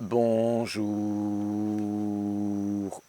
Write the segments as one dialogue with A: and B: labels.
A: Bonjour,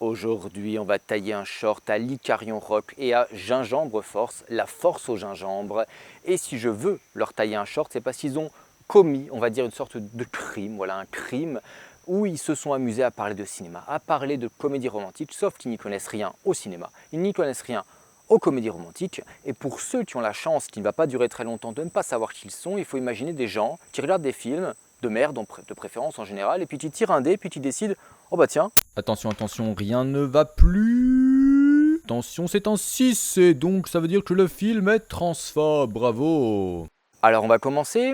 A: aujourd'hui on va tailler un short à l'Icarion Rock et à Gingembre Force, la force au gingembre. Et si je veux leur tailler un short, c'est parce qu'ils ont commis, on va dire, une sorte de crime, voilà, un crime où ils se sont amusés à parler de cinéma, à parler de comédie romantique, sauf qu'ils n'y connaissent rien au cinéma, ils n'y connaissent rien aux comédies romantiques. Et pour ceux qui ont la chance, qui ne va pas durer très longtemps, de ne pas savoir qui ils sont, il faut imaginer des gens qui regardent des films de merde, de préférence en général, et puis tu tires un dé, puis tu décides, oh bah tiens, attention, attention, rien ne va plus. Attention, c'est un 6, et donc ça veut dire que le film est transphobe, bravo. Alors on va commencer.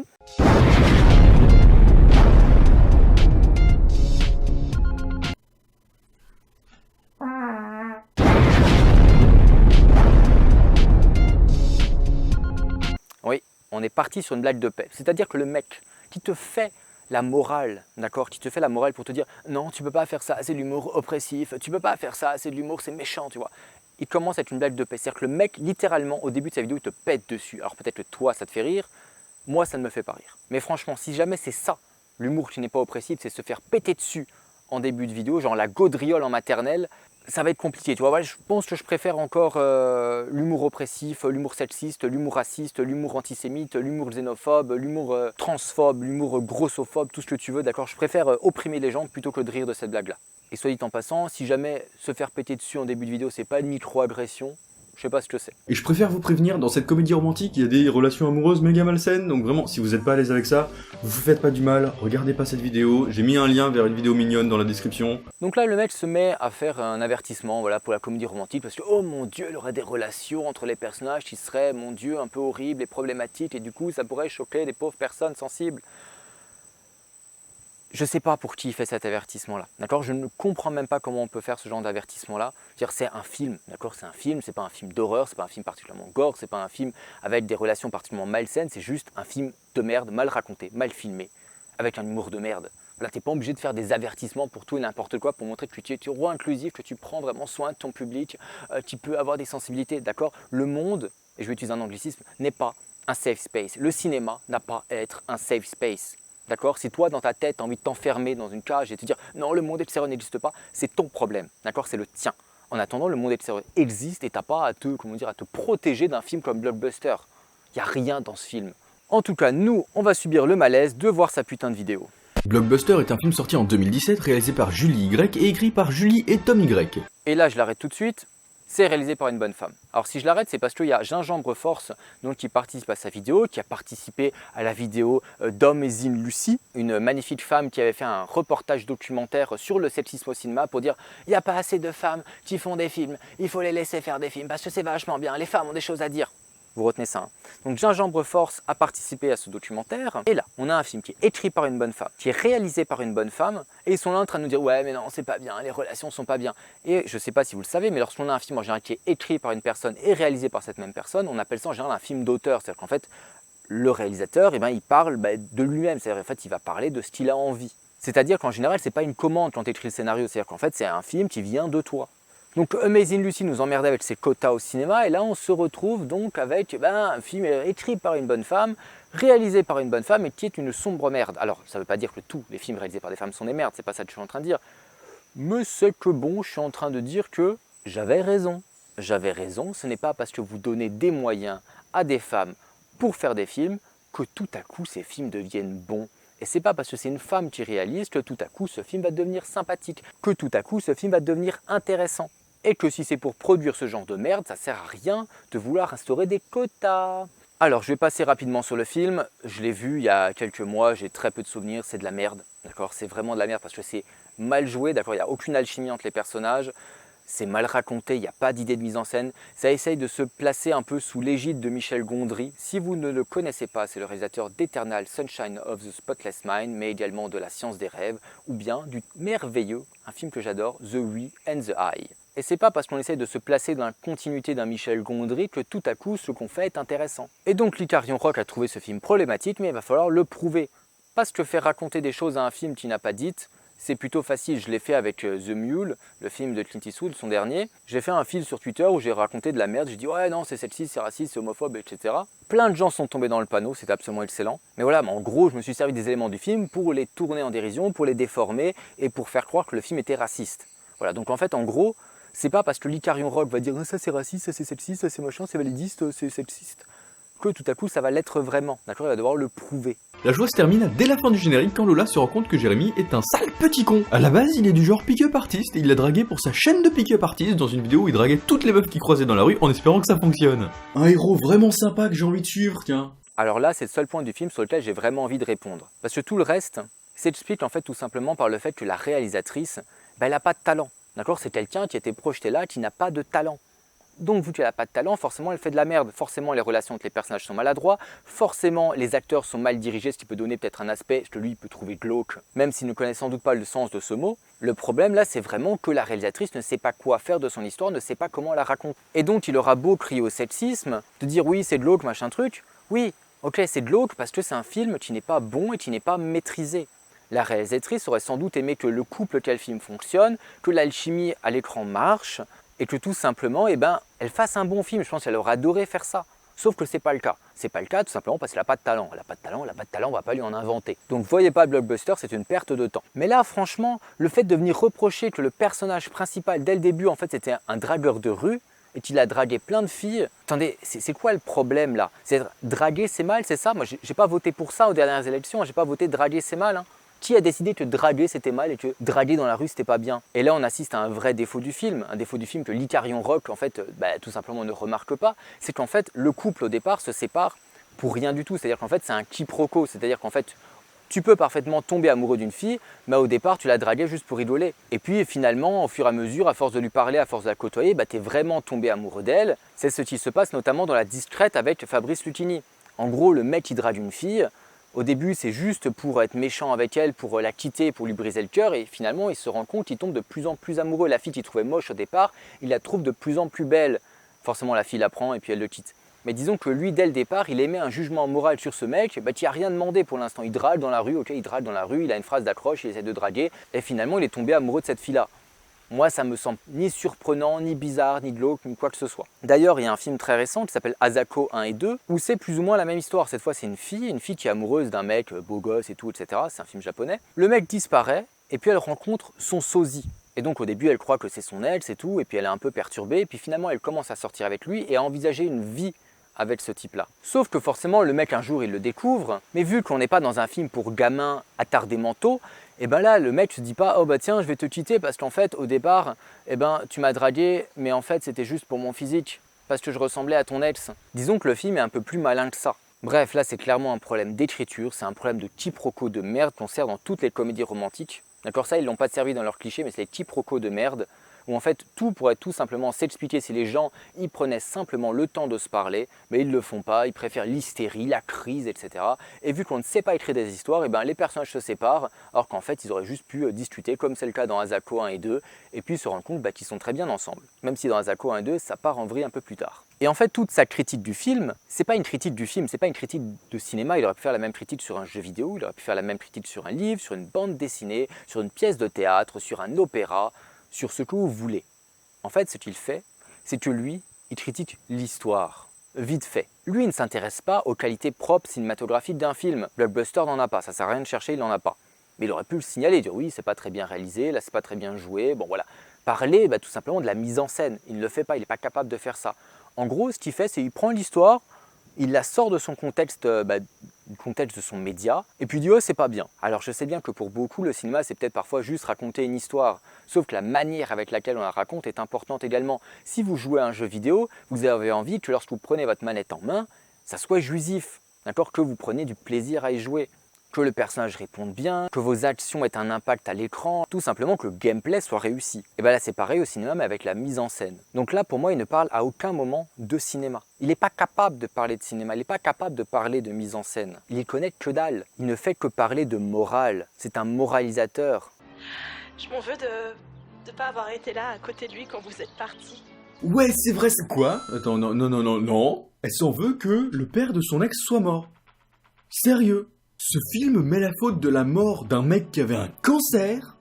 A: Oui, on est parti sur une blague de paix. C'est-à-dire que le mec qui te fait la morale, d'accord, qui te fait la morale pour te dire non, tu peux pas faire ça, c'est de l'humour oppressif, tu peux pas faire ça, c'est de l'humour, c'est méchant, tu vois. Il commence à être une blague de paix. C'est-à-dire que le mec, littéralement, au début de sa vidéo, il te pète dessus. Alors peut-être que toi, ça te fait rire, moi, ça ne me fait pas rire. Mais franchement, si jamais c'est ça, l'humour qui n'est pas oppressif, c'est se faire péter dessus en début de vidéo, genre la gaudriole en maternelle, ça va être compliqué. Tu vois, ouais, je pense que je préfère encore l'humour oppressif, l'humour sexiste, l'humour raciste, l'humour antisémite, l'humour xénophobe, l'humour transphobe, l'humour grossophobe, tout ce que tu veux, d'accord. Je préfère opprimer les gens plutôt que de rire de cette blague-là. Et soit dit en passant, si jamais se faire péter dessus en début de vidéo, c'est pas une micro-agression, je sais pas ce que c'est.
B: Et je préfère vous prévenir, dans cette comédie romantique, il y a des relations amoureuses méga malsaines, donc vraiment, si vous êtes pas à l'aise avec ça, vous faites pas du mal, regardez pas cette vidéo, j'ai mis un lien vers une vidéo mignonne dans la description.
A: Donc là, le mec se met à faire un avertissement, voilà, pour la comédie romantique, parce que, oh mon Dieu, il aurait des relations entre les personnages qui seraient, mon Dieu, un peu horribles et problématiques, et du coup, ça pourrait choquer des pauvres personnes sensibles. Je ne sais pas pour qui il fait cet avertissement-là, d'accord. Je ne comprends même pas comment on peut faire ce genre d'avertissement-là. C'est un film, d'accord, c'est un film, c'est pas un film d'horreur, c'est pas un film particulièrement gore, c'est pas un film avec des relations particulièrement malsaines, c'est juste un film de merde, mal raconté, mal filmé, avec un humour de merde. Là, tu n'es pas obligé de faire des avertissements pour tout et n'importe quoi, pour montrer que tu es roi inclusif, que tu prends vraiment soin de ton public, tu peux avoir des sensibilités, d'accord. Le monde, et je vais utiliser un anglicisme, n'est pas un safe space. Le cinéma n'a pas à être un safe space. D'accord. Si toi, dans ta tête, tu as envie de t'enfermer dans une cage et de te dire non, le monde extérieur n'existe pas, c'est ton problème. D'accord. C'est le tien. En attendant, le monde extérieur existe et tu n'as pas à te protéger d'un film comme Blockbuster. Il n'y a rien dans ce film. En tout cas, nous, on va subir le malaise de voir sa putain de vidéo.
B: Blockbuster est un film sorti en 2017, réalisé par Julie Y et écrit par Julie et Tom Y.
A: Et là, je l'arrête tout de suite. C'est réalisé par une bonne femme. Alors si je l'arrête, c'est parce qu'il y a Gingembre Force donc, qui participe à sa vidéo, qui a participé à la vidéo d'Amazing Lucy, une magnifique femme qui avait fait un reportage documentaire sur le sexisme au cinéma pour dire il n'y a pas assez de femmes qui font des films, il faut les laisser faire des films parce que c'est vachement bien, les femmes ont des choses à dire. Vous retenez ça. Hein. Donc Gingembre Force a participé à ce documentaire. Et là, on a un film qui est écrit par une bonne femme, qui est réalisé par une bonne femme. Et ils sont là en train de nous dire ouais mais non c'est pas bien, les relations sont pas bien. Et je ne sais pas si vous le savez, mais lorsqu'on a un film en général qui est écrit par une personne et réalisé par cette même personne, on appelle ça en général un film d'auteur. C'est-à-dire qu'en fait, le réalisateur, il parle de lui-même. C'est-à-dire en fait, il va parler de ce qu'il a envie. C'est-à-dire qu'en général, ce n'est pas une commande quand tu écris le scénario. C'est-à-dire qu'en fait, c'est un film qui vient de toi. Donc Amazing Lucy nous emmerdait avec ses quotas au cinéma et là on se retrouve donc avec un film écrit par une bonne femme, réalisé par une bonne femme et qui est une sombre merde. Alors ça ne veut pas dire que tous les films réalisés par des femmes sont des merdes, c'est pas ça que je suis en train de dire. Mais c'est que bon, je suis en train de dire que j'avais raison. J'avais raison, ce n'est pas parce que vous donnez des moyens à des femmes pour faire des films que tout à coup ces films deviennent bons. Et c'est pas parce que c'est une femme qui réalise que tout à coup ce film va devenir sympathique, que tout à coup ce film va devenir intéressant. Et que si c'est pour produire ce genre de merde, ça sert à rien de vouloir instaurer des quotas. Alors, je vais passer rapidement sur le film. Je l'ai vu il y a quelques mois, j'ai très peu de souvenirs, c'est de la merde. D'accord, c'est vraiment de la merde parce que c'est mal joué, d'accord, il n'y a aucune alchimie entre les personnages. C'est mal raconté, il n'y a pas d'idée de mise en scène. Ça essaye de se placer un peu sous l'égide de Michel Gondry. Si vous ne le connaissez pas, c'est le réalisateur d'Eternal Sunshine of the Spotless Mind, mais également de La Science des Rêves, ou bien du merveilleux, un film que j'adore, The We and the Eye. Et c'est pas parce qu'on essaye de se placer dans la continuité d'un Michel Gondry que tout à coup ce qu'on fait est intéressant. Et donc l'Icarion Rock a trouvé ce film problématique, mais il va falloir le prouver. Parce que faire raconter des choses à un film qui n'a pas dites c'est plutôt facile. Je l'ai fait avec The Mule, le film de Clint Eastwood, son dernier. J'ai fait un fil sur Twitter où j'ai raconté de la merde. J'ai dit ouais non c'est celle-ci, c'est raciste, c'est homophobe, etc. Plein de gens sont tombés dans le panneau, c'est absolument excellent. Mais voilà, en gros je me suis servi des éléments du film pour les tourner en dérision, pour les déformer et pour faire croire que le film était raciste. Voilà, donc en fait en gros, c'est pas parce que l'Icarion Rock va dire ça c'est raciste, ça c'est sexiste, ça c'est machin, c'est validiste, c'est sexiste, que tout à coup ça va l'être vraiment, d'accord? Il va devoir le prouver.
B: La joie se termine dès la fin du générique quand Lola se rend compte que Jérémy est un sale petit con. À la base, il est du genre pick-up artiste et il l'a dragué pour sa chaîne de pick-up artiste dans une vidéo où il draguait toutes les meufs qu'il croisait dans la rue en espérant que ça fonctionne. Un héros vraiment sympa que j'ai envie de suivre, tiens.
A: Alors là, c'est le seul point du film sur lequel j'ai vraiment envie de répondre. Parce que tout le reste s'explique en fait tout simplement par le fait que la réalisatrice, elle n'a pas de talent. D'accord? C'est quelqu'un qui a été projeté là, qui n'a pas de talent. Donc vu qu'elle n'a pas de talent, forcément elle fait de la merde. Forcément les relations entre les personnages sont maladroits. Forcément les acteurs sont mal dirigés, ce qui peut donner peut-être un aspect que lui il peut trouver glauque, même s'il ne connaît sans doute pas le sens de ce mot. Le problème là, c'est vraiment que la réalisatrice ne sait pas quoi faire de son histoire, ne sait pas comment la raconter. Et donc il aura beau crier au sexisme, de dire oui c'est glauque, machin truc. Oui, ok c'est glauque parce que c'est un film qui n'est pas bon et qui n'est pas maîtrisé. La réalisatrice aurait sans doute aimé que le couple qu'elle filme fonctionne, que l'alchimie à l'écran marche, et que tout simplement, elle fasse un bon film. Je pense qu'elle aurait adoré faire ça. Sauf que c'est pas le cas. C'est pas le cas tout simplement parce qu'elle n'a pas de talent. Elle n'a pas de talent, on va pas lui en inventer. Donc voyez pas Blockbuster, c'est une perte de temps. Mais là, franchement, le fait de venir reprocher que le personnage principal, dès le début, en fait, c'était un dragueur de rue, et qu'il a dragué plein de filles. Attendez, c'est quoi le problème là? C'est draguer c'est mal, c'est ça? Moi, j'ai pas voté pour ça aux dernières élections, j'ai pas voté draguer c'est mal. Qui a décidé que draguer c'était mal et que draguer dans la rue c'était pas bien? Et là on assiste à un vrai défaut du film, un défaut du film que l'Icarion Rock en fait tout simplement ne remarque pas, c'est qu'en fait le couple au départ se sépare pour rien du tout, c'est-à-dire qu'en fait c'est un quiproquo, c'est-à-dire qu'en fait tu peux parfaitement tomber amoureux d'une fille, mais au départ tu la draguais juste pour rigoler. Et puis finalement, au fur et à mesure, à force de lui parler, à force de la côtoyer, tu es vraiment tombé amoureux d'elle. C'est ce qui se passe notamment dans La Discrète avec Fabrice Lucchini. En gros, le mec qui drague une fille, au début, c'est juste pour être méchant avec elle, pour la quitter, pour lui briser le cœur. Et finalement, il se rend compte qu'il tombe de plus en plus amoureux. La fille qu'il trouvait moche au départ, il la trouve de plus en plus belle. Forcément, la fille la prend et puis elle le quitte. Mais disons que lui, dès le départ, il émet un jugement moral sur ce mec qui n'a rien demandé pour l'instant. Il drague dans la rue, ok, il drague dans la rue, il a une phrase d'accroche, il essaie de draguer. Et finalement, il est tombé amoureux de cette fille-là. Moi, ça me semble ni surprenant, ni bizarre, ni glauque, ni quoi que ce soit. D'ailleurs, il y a un film très récent qui s'appelle Asako 1 et 2, où c'est plus ou moins la même histoire. Cette fois, c'est une fille qui est amoureuse d'un mec beau gosse et tout, etc. C'est un film japonais. Le mec disparaît, et puis elle rencontre son sosie. Et donc au début, elle croit que c'est son ex et tout, et puis elle est un peu perturbée, et puis finalement, elle commence à sortir avec lui et à envisager une vie avec ce type-là. Sauf que forcément, le mec un jour, il le découvre, mais vu qu'on n'est pas dans un film pour gamins attardés mentaux, et là, le mec se dit pas « Oh bah tiens, je vais te quitter parce qu'en fait, au départ, tu m'as dragué, mais en fait, c'était juste pour mon physique, parce que je ressemblais à ton ex. » Disons que le film est un peu plus malin que ça. Bref, là, c'est clairement un problème d'écriture, c'est un problème de quiproquo de merde qu'on sert dans toutes les comédies romantiques. D'accord, ça, ils l'ont pas servi dans leurs clichés, mais c'est les quiproquos de merde, où en fait tout pourrait tout simplement s'expliquer si les gens y prenaient simplement le temps de se parler, mais ils ne le font pas, ils préfèrent l'hystérie, la crise, etc. Et vu qu'on ne sait pas écrire des histoires, les personnages se séparent, alors qu'en fait ils auraient juste pu discuter, comme c'est le cas dans Asako 1 et 2, et puis se rendre compte qu'ils sont très bien ensemble. Même si dans Asako 1 et 2, ça part en vrille un peu plus tard. Et en fait, toute sa critique du film, c'est pas une critique du film, c'est pas une critique de cinéma, il aurait pu faire la même critique sur un jeu vidéo, il aurait pu faire la même critique sur un livre, sur une bande dessinée, sur une pièce de théâtre, sur un opéra, sur ce que vous voulez. En fait, ce qu'il fait, c'est que lui, il critique l'histoire, vite fait. Lui, il ne s'intéresse pas aux qualités propres cinématographiques d'un film. Blockbuster n'en a pas, ça sert à rien de chercher, il n'en a pas. Mais il aurait pu le signaler, dire oui, c'est pas très bien réalisé, là c'est pas très bien joué, bon voilà. Parler tout simplement de la mise en scène, il ne le fait pas, il n'est pas capable de faire ça. En gros, ce qu'il fait, c'est qu'il prend l'histoire, il la sort de son contexte, du contexte de son média, et puis il dit oh c'est pas bien. Alors je sais bien que pour beaucoup le cinéma c'est peut-être parfois juste raconter une histoire, sauf que la manière avec laquelle on la raconte est importante également. Si vous jouez à un jeu vidéo, vous avez envie que lorsque vous prenez votre manette en main, ça soit jouissif, d'accord, que vous preniez du plaisir à y jouer, que le personnage réponde bien, que vos actions aient un impact à l'écran, tout simplement que le gameplay soit réussi. Et là c'est pareil au cinéma mais avec la mise en scène. Donc là pour moi il ne parle à aucun moment de cinéma. Il n'est pas capable de parler de cinéma, il n'est pas capable de parler de mise en scène. Il y connaît que dalle. Il ne fait que parler de morale. C'est un moralisateur.
C: Je m'en veux de ne pas avoir été là à côté de lui quand vous êtes partis.
B: Ouais, c'est vrai, c'est quoi? Attends, non. Elle s'en veut que le père de son ex soit mort. Sérieux? Ce film met la faute de la mort d'un mec qui avait un cancer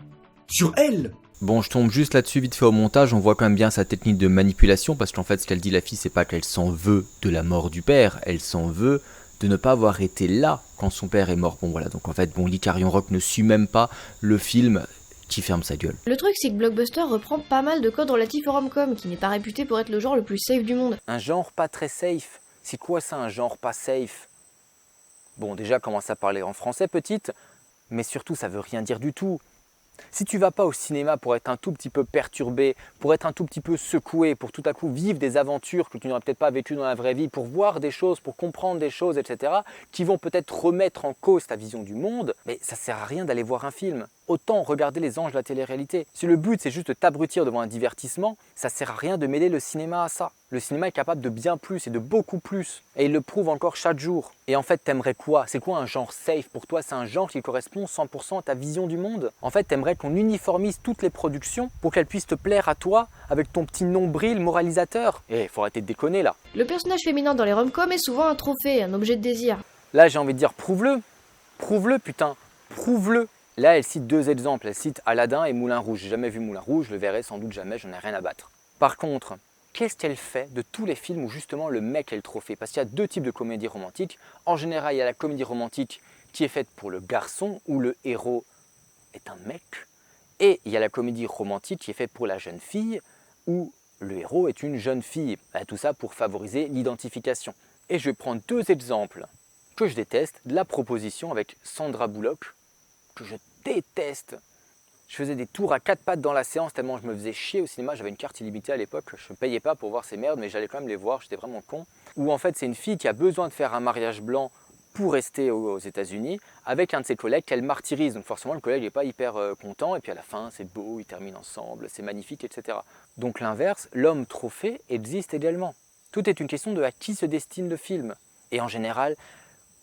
B: sur elle.
A: Bon, je tombe juste là-dessus vite fait au montage, on voit quand même bien sa technique de manipulation, parce qu'en fait ce qu'elle dit la fille, c'est pas qu'elle s'en veut de la mort du père, elle s'en veut de ne pas avoir été là quand son père est mort. Bon voilà, donc en fait, l'Icarion Rock ne suit même pas le film qui ferme sa gueule.
D: Le truc, c'est que Blockbuster reprend pas mal de codes relatifs au rom-com, qui n'est pas réputé pour être le genre le plus safe du monde.
A: Un genre pas très safe. C'est quoi ça, un genre pas safe? Bon, déjà, commence à parler en français, petite, mais surtout, ça veut rien dire du tout. Si tu vas pas au cinéma pour être un tout petit peu perturbé, pour être un tout petit peu secoué, pour tout à coup vivre des aventures que tu n'aurais peut-être pas vécues dans la vraie vie, pour voir des choses, pour comprendre des choses, etc., qui vont peut-être remettre en cause ta vision du monde, mais ça sert à rien d'aller voir un film. Autant regarder Les Anges de la télé-réalité. Si le but c'est juste de t'abrutir devant un divertissement, ça sert à rien de mêler le cinéma à ça. Le cinéma est capable de bien plus et de beaucoup plus. Et il le prouve encore chaque jour. Et en fait, t'aimerais quoi? C'est quoi un genre safe pour toi? C'est un genre qui correspond 100% à ta vision du monde? En fait, t'aimerais qu'on uniformise toutes les productions pour qu'elles puissent te plaire à toi avec ton petit nombril moralisateur? Eh, faut arrêter de déconner là.
D: Le personnage féminin dans les rom-coms est souvent un trophée, un objet de désir.
A: Là, j'ai envie de dire, prouve-le. Prouve-le, putain. Prouve-le. Là, elle cite deux exemples. Elle cite Aladdin et Moulin Rouge. J'ai jamais vu Moulin Rouge, je le verrai sans doute jamais, j'en ai rien à battre. Par contre, qu'est-ce qu'elle fait de tous les films où justement le mec est le trophée? Parce qu'il y a deux types de comédies romantiques. En général, il y a la comédie romantique qui est faite pour le garçon, où le héros est un mec. Et il y a la comédie romantique qui est faite pour la jeune fille, où le héros est une jeune fille. Tout ça pour favoriser l'identification. Et je vais prendre deux exemples que je déteste de la proposition avec Sandra Bullock, que je déteste. Je faisais des tours à quatre pattes dans la séance tellement je me faisais chier au cinéma. J'avais une carte illimitée à l'époque, je ne payais pas pour voir ces merdes, mais j'allais quand même les voir, j'étais vraiment con. Où en fait c'est une fille qui a besoin de faire un mariage blanc pour rester aux États-Unis avec un de ses collègues qu'elle martyrise. Donc forcément le collègue n'est pas hyper content et puis à la fin c'est beau, ils terminent ensemble, c'est magnifique, etc. Donc l'inverse, l'homme trophée existe également. Tout est une question de à qui se destine le film. Et en général,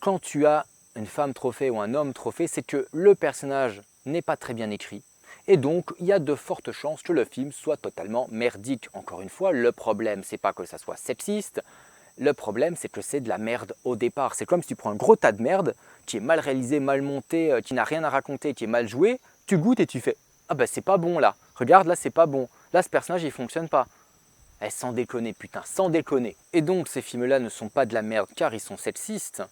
A: quand tu as une femme trophée ou un homme trophée, c'est que le personnage n'est pas très bien écrit. Et donc, il y a de fortes chances que le film soit totalement merdique. Encore une fois, le problème, c'est pas que ça soit sexiste. Le problème, c'est que c'est de la merde au départ. C'est comme si tu prends un gros tas de merde qui est mal réalisé, mal monté, qui n'a rien à raconter, qui est mal joué. Tu goûtes et tu fais « Ah ben c'est pas bon là. Regarde là, c'est pas bon. Là, ce personnage, il fonctionne pas. » Eh, sans déconner, putain, sans déconner. Et donc, ces films-là ne sont pas de la merde car ils sont sexistes.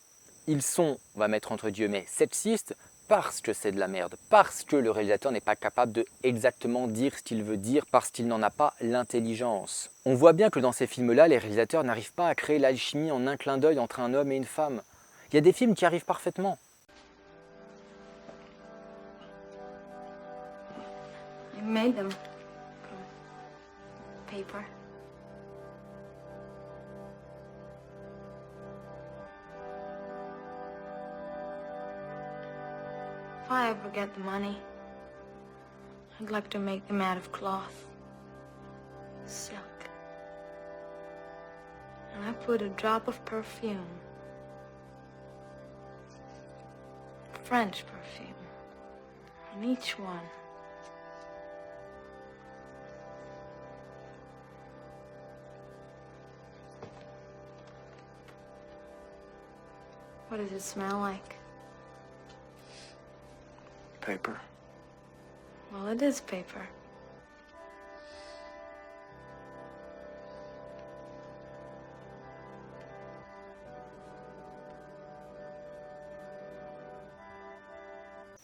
A: Ils sont, on va mettre entre guillemets, sexistes parce que c'est de la merde, parce que le réalisateur n'est pas capable de exactement dire ce qu'il veut dire, parce qu'il n'en a pas l'intelligence. On voit bien que dans ces films-là, les réalisateurs n'arrivent pas à créer l'alchimie en un clin d'œil entre un homme et une femme. Il y a des films qui arrivent parfaitement.
E: I made them from paper. If I ever get the money, I'd like to make them out of cloth, silk. And I put a drop of perfume, French perfume, on each one. What does it smell like?
F: Paper.
E: Well, it is paper.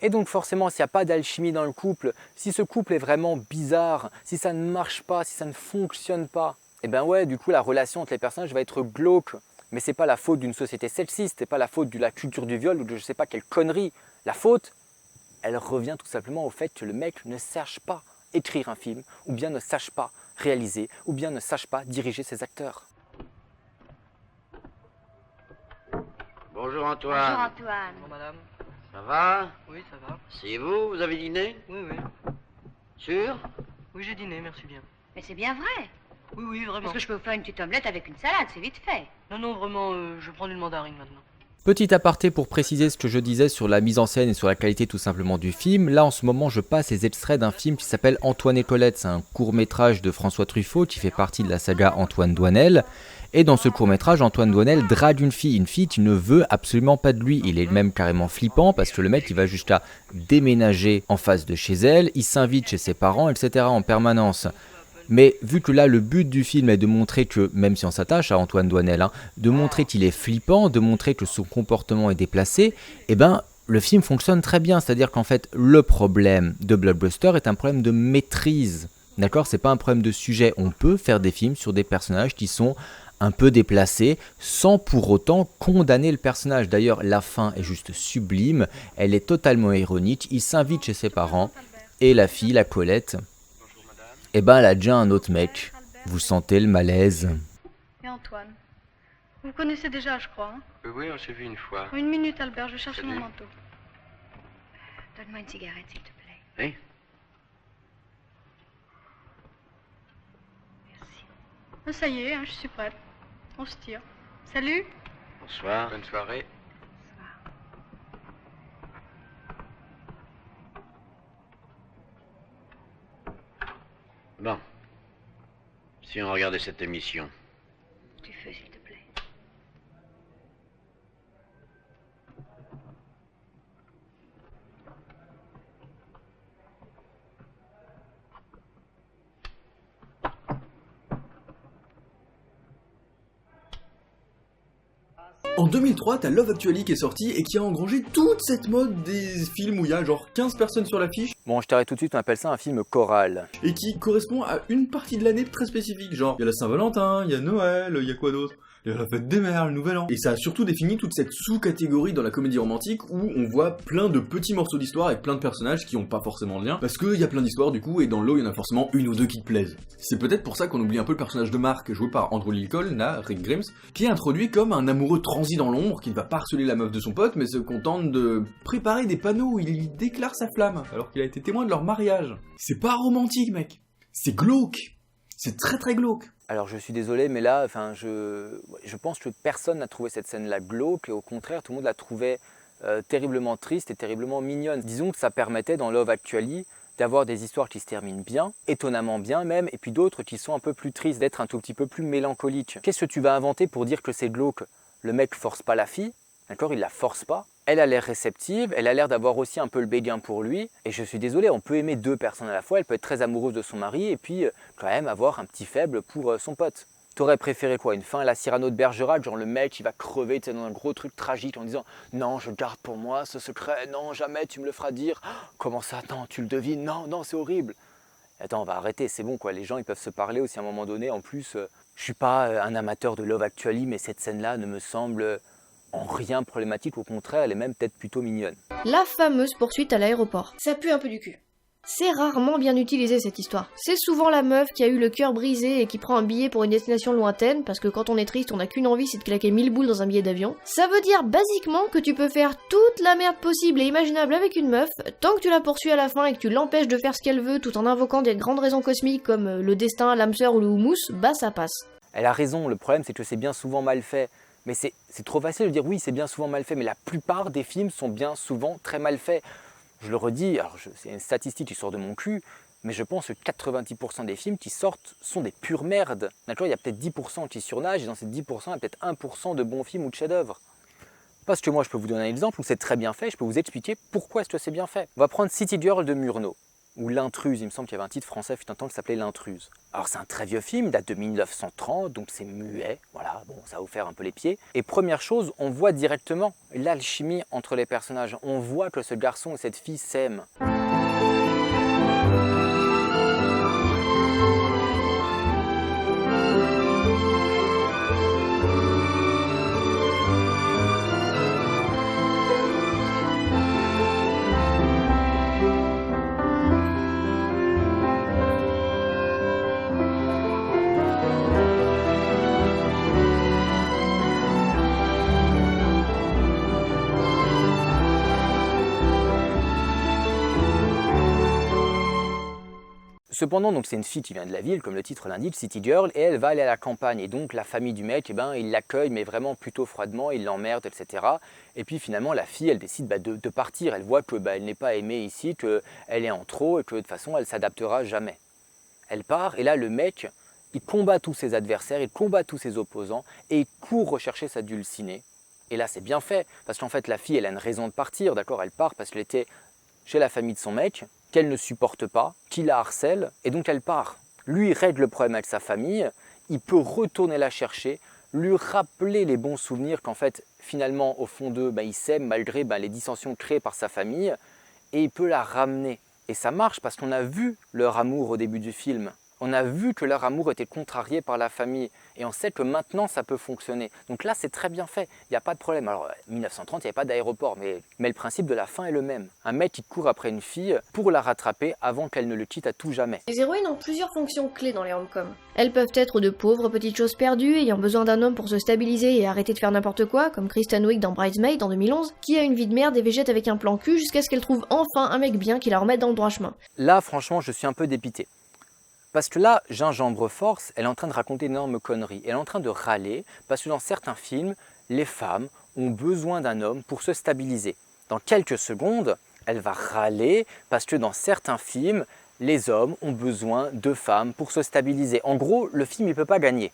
A: Et donc forcément, s'il n'y a pas d'alchimie dans le couple, si ce couple est vraiment bizarre, si ça ne marche pas, si ça ne fonctionne pas, et ben ouais, du coup la relation entre les personnages va être glauque. Mais c'est pas la faute d'une société sexiste, c'est pas la faute de la culture du viol ou de je sais pas quelle connerie. La faute, elle revient tout simplement au fait que le mec ne sache pas écrire un film, ou bien ne sache pas réaliser, ou bien ne sache pas diriger ses acteurs.
G: Bonjour Antoine.
E: Bonjour Antoine.
H: Bonjour madame.
G: Ça va?
H: Oui, ça va.
G: C'est vous? Vous avez dîné?
H: Oui, oui.
G: Sûr?
H: Oui, j'ai dîné, merci bien.
E: Mais c'est bien vrai.
H: Oui, oui, vraiment.
E: Parce que je peux vous faire une petite omelette avec une salade, c'est vite fait.
H: Non, non, vraiment, je vais prendre une mandarine maintenant.
A: Petit aparté pour préciser ce que je disais sur la mise en scène et sur la qualité tout simplement du film. Là en ce moment je passe les extraits d'un film qui s'appelle Antoine et Colette. C'est un court métrage de François Truffaut qui fait partie de la saga Antoine Doinel. Et dans ce court-métrage, Antoine Doinel drague une fille qui ne veut absolument pas de lui. Il est même carrément flippant parce que le mec il va jusqu'à déménager en face de chez elle, il s'invite chez ses parents, etc. en permanence. Mais vu que là le but du film est de montrer que, même si on s'attache à Antoine Doinel, de montrer qu'il est flippant, de montrer que son comportement est déplacé, eh ben le film fonctionne très bien. C'est-à-dire qu'en fait le problème de Blockbuster est un problème de maîtrise. D'accord, c'est pas un problème de sujet. On peut faire des films sur des personnages qui sont un peu déplacés sans pour autant condamner le personnage. D'ailleurs, la fin est juste sublime. Elle est totalement ironique. Il s'invite chez ses parents et la fille, la Colette, eh ben elle a déjà un autre mec. Vous sentez le malaise?
F: Et Antoine, vous connaissez déjà, je crois. Hein?
G: Oui, on s'est vu une fois.
F: Une minute, Albert, je cherche
G: Salut.
F: mon manteau.
E: Donne-moi une cigarette, s'il te plaît.
G: Oui.
F: Ça y est, hein, je suis prête. On se tire. Salut.
G: Bonsoir. Bonne soirée. Bon. Si on regardait cette émission.
E: Du feu, s'il te plaît.
B: En 2003, t'as Love Actually qui est sorti et qui a engrangé toute cette mode des films où il y a genre 15 personnes sur l'affiche
A: Bon, je t'arrête tout de suite, on appelle ça un film choral.
B: et qui correspond à une partie de l'année très spécifique. Genre, il y a la Saint-Valentin, il y a Noël, il y a quoi d'autre? Il y a la fête des mères, le nouvel an. Et ça a surtout défini toute cette sous-catégorie dans la comédie romantique où on voit plein de petits morceaux d'histoire avec plein de personnages qui ont pas forcément de lien. Parce qu'il y a plein d'histoires du coup, et dans l'eau, il y en a forcément une ou deux qui te plaisent. C'est peut-être pour ça qu'on oublie un peu le personnage de Mark, joué par Andrew Lincoln, là, Rick Grimes, qui est introduit comme un amoureux transi dans l'ombre, qui ne va pas harceler la meuf de son pote, mais se contente de préparer des panneaux où il lui déclare sa flamme, alors qu'il a été témoin de leur mariage. C'est pas romantique, mec. C'est glauque. C'est très très glauque.
A: Alors je suis désolé, mais là, je pense que personne n'a trouvé cette scène-là glauque, et au contraire, tout le monde la trouvait terriblement triste et terriblement mignonne. Disons que ça permettait dans Love Actually d'avoir des histoires qui se terminent bien, étonnamment bien même, et puis d'autres qui sont un peu plus tristes, d'être un tout petit peu plus mélancoliques. Qu'est-ce que tu vas inventer pour dire que c'est glauque? Le mec force pas la fille, d'accord, il la force pas. Elle a l'air réceptive, elle a l'air d'avoir aussi un peu le béguin pour lui. Et je suis désolé, on peut aimer deux personnes à la fois, elle peut être très amoureuse de son mari et puis quand même avoir un petit faible pour son pote. T'aurais préféré quoi? Une fin à la Cyrano de Bergerac, genre le mec il va crever dans un gros truc tragique en disant « Non, je garde pour moi ce secret, non, jamais tu me le feras dire. Comment ça, attends, tu le devines? Non, non, c'est horrible. » Attends, on va arrêter, c'est bon quoi, les gens ils peuvent se parler aussi à un moment donné. En plus, je suis pas un amateur de Love Actually, mais cette scène-là ne me semble en rien problématique, au contraire, elle est même peut-être plutôt mignonne.
D: La fameuse poursuite à l'aéroport. Ça pue un peu du cul. C'est rarement bien utilisé cette histoire. C'est souvent la meuf qui a eu le cœur brisé et qui prend un billet pour une destination lointaine, parce que quand on est triste, on n'a qu'une envie, c'est de claquer 1000 boules dans un billet d'avion. Ça veut dire basiquement que tu peux faire toute la merde possible et imaginable avec une meuf, tant que tu la poursuis à la fin et que tu l'empêches de faire ce qu'elle veut tout en invoquant des grandes raisons cosmiques comme le destin, l'âme sœur ou le houmous, bah ça passe.
A: Elle a raison, le problème c'est que c'est bien souvent mal fait. Mais c'est trop facile de dire oui, c'est bien souvent mal fait, mais la plupart des films sont bien souvent très mal faits. Je le redis, alors c'est une statistique qui sort de mon cul, mais je pense que 90% des films qui sortent sont des pures merdes. D'accord, il y a peut-être 10% qui surnagent, et dans ces 10%, il y a peut-être 1% de bons films ou de chefs-d'œuvre. Parce que moi, je peux vous donner un exemple où c'est très bien fait, je peux vous expliquer pourquoi est-ce que c'est bien fait. On va prendre City Girl de Murnau, ou L'Intruse, il me semble qu'il y avait un titre français fut un temps qui s'appelait L'Intruse. Alors c'est un très vieux film, il date de 1930, donc c'est muet, voilà, bon, ça va vous faire un peu les pieds. Et première chose, on voit directement l'alchimie entre les personnages. On voit que ce garçon et cette fille s'aiment. Cependant, donc c'est une fille qui vient de la ville, comme le titre l'indique, City Girl, et elle va aller à la campagne. Et donc la famille du mec, eh ben, il l'accueille, mais vraiment plutôt froidement, il l'emmerde, etc. Et puis finalement, la fille, elle décide de partir. Elle voit que elle n'est pas aimée ici, qu'elle est en trop, et que de toute façon, elle s'adaptera jamais. Elle part, et là, le mec, il combat tous ses adversaires, il combat tous ses opposants et il court rechercher sa dulcinée. Et là, c'est bien fait, parce qu'en fait, la fille, elle a une raison de partir, d'accord? Elle part parce qu'elle était chez la famille de son mec, qu'elle ne supporte pas, qui la harcèle, et donc elle part. Lui, il règle le problème avec sa famille, il peut retourner la chercher, lui rappeler les bons souvenirs qu'en fait, finalement, au fond d'eux, ils s'aiment malgré les dissensions créées par sa famille, et il peut la ramener. Et ça marche parce qu'on a vu leur amour au début du film. On a vu que leur amour était contrarié par la famille. Et on sait que maintenant, ça peut fonctionner. Donc là, c'est très bien fait. Il n'y a pas de problème. Alors, 1930, il n'y avait pas d'aéroport. Mais le principe de la fin est le même. Un mec qui court après une fille pour la rattraper avant qu'elle ne le quitte à tout jamais.
D: Les héroïnes ont plusieurs fonctions clés dans les rom-coms. Elles peuvent être de pauvres petites choses perdues, ayant besoin d'un homme pour se stabiliser et arrêter de faire n'importe quoi, comme Kristen Wiig dans Bridesmaid en 2011, qui a une vie de merde et végète avec un plan cul jusqu'à ce qu'elle trouve enfin un mec bien qui la remette dans le droit chemin.
A: Là, franchement, je suis un peu dépité. Parce que là, Gingembre Force, elle est en train de raconter une énorme connerie. Elle est en train de râler parce que dans certains films, les femmes ont besoin d'un homme pour se stabiliser. Dans quelques secondes, elle va râler parce que dans certains films, les hommes ont besoin de femmes pour se stabiliser. En gros, le film, il ne peut pas gagner.